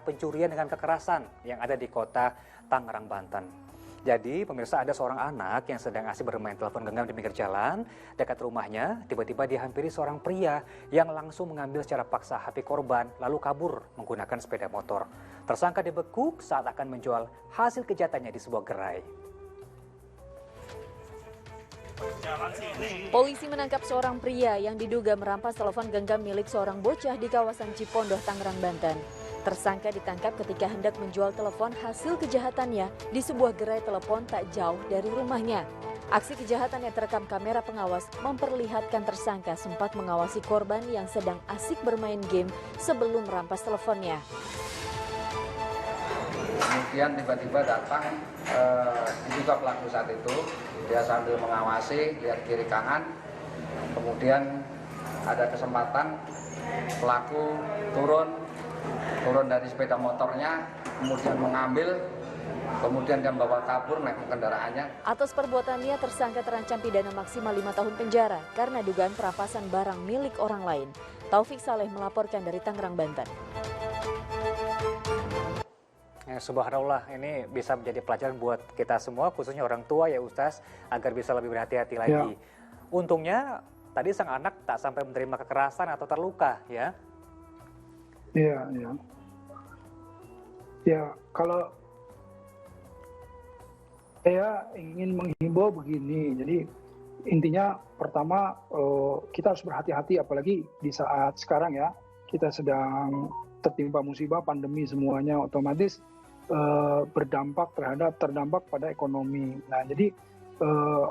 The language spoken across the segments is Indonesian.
pencurian dengan kekerasan yang ada di kota Tangerang, Banten. Jadi pemirsa, ada seorang anak yang sedang asik bermain telepon genggam di pinggir jalan dekat rumahnya. Tiba-tiba dihampiri seorang pria yang langsung mengambil secara paksa HP korban lalu kabur menggunakan sepeda motor. Tersangka dibekuk saat akan menjual hasil kejahatannya di sebuah gerai. Polisi menangkap seorang pria yang diduga merampas telepon genggam milik seorang bocah di kawasan Cipondoh, Tangerang, Banten. Tersangka ditangkap ketika hendak menjual telepon hasil kejahatannya di sebuah gerai telepon tak jauh dari rumahnya. Aksi kejahatan yang terekam kamera pengawas memperlihatkan tersangka sempat mengawasi korban yang sedang asik bermain game sebelum merampas teleponnya. Kemudian tiba-tiba datang diduga pelaku saat itu, dia sambil mengawasi, lihat kiri kanan, kemudian ada kesempatan pelaku turun dari sepeda motornya, kemudian mengambil, kemudian dia membawa kabur naik ke kendaraannya. Atas perbuatannya, tersangka terancam pidana maksimal 5 tahun penjara karena dugaan perampasan barang milik orang lain. Taufik Saleh melaporkan dari Tangerang, Banten. Subhanallah, ini bisa menjadi pelajaran buat kita semua, khususnya orang tua ya Ustaz, agar bisa lebih berhati-hati lagi. Untungnya tadi sang anak tak sampai menerima kekerasan atau terluka ya. Iya. Ya, kalau saya ingin menghimbau begini, jadi intinya pertama kita harus berhati-hati, apalagi di saat sekarang ya, kita sedang tertimpa musibah pandemi, semuanya otomatis terdampak pada ekonomi. Nah, jadi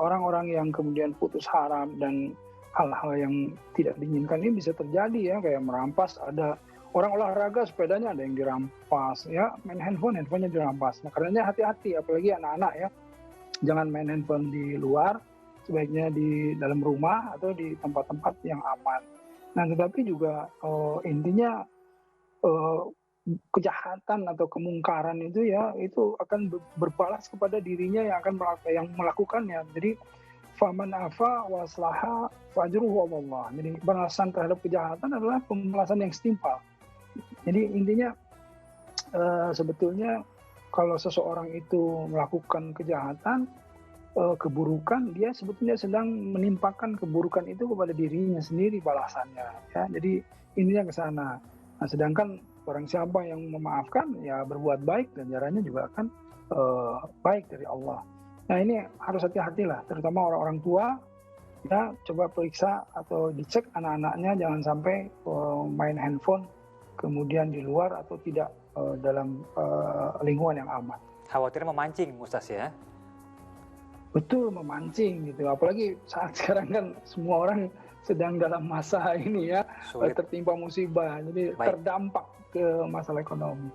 orang-orang yang kemudian putus haram dan hal-hal yang tidak diinginkan ini bisa terjadi ya, kayak merampas, ada orang olahraga sepedanya ada yang dirampas ya, main handphonenya dirampas. Nah, karenanya hati-hati, apalagi anak-anak ya, jangan main handphone di luar, sebaiknya di dalam rumah atau di tempat-tempat yang aman. Nah, tetapi juga intinya kejahatan atau kemungkaran itu ya, itu akan berbalas kepada dirinya yang melakukannya. Jadi faman afa waslaha fajruhu Allah. Jadi balasan terhadap kejahatan adalah pembalasan yang setimpal. Jadi intinya sebetulnya kalau seseorang itu melakukan kejahatan, keburukan, dia sebetulnya sedang menimpakan keburukan itu kepada dirinya sendiri balasannya. Ya. Jadi intinya ke sana. Nah, sedangkan orang siapa yang memaafkan ya berbuat baik, dan ganjarannya juga akan baik dari Allah. Nah, ini harus hati-hatilah, terutama orang-orang tua. Ya, coba periksa atau dicek anak-anaknya, jangan sampai main handphone kemudian di luar atau tidak dalam lingkungan yang aman. Khawatir memancing Ustaz ya? Betul, memancing gitu. Apalagi saat sekarang kan semua orang sedang dalam masa ini ya, tertimpa musibah, jadi terdampak ke masalah ekonomi.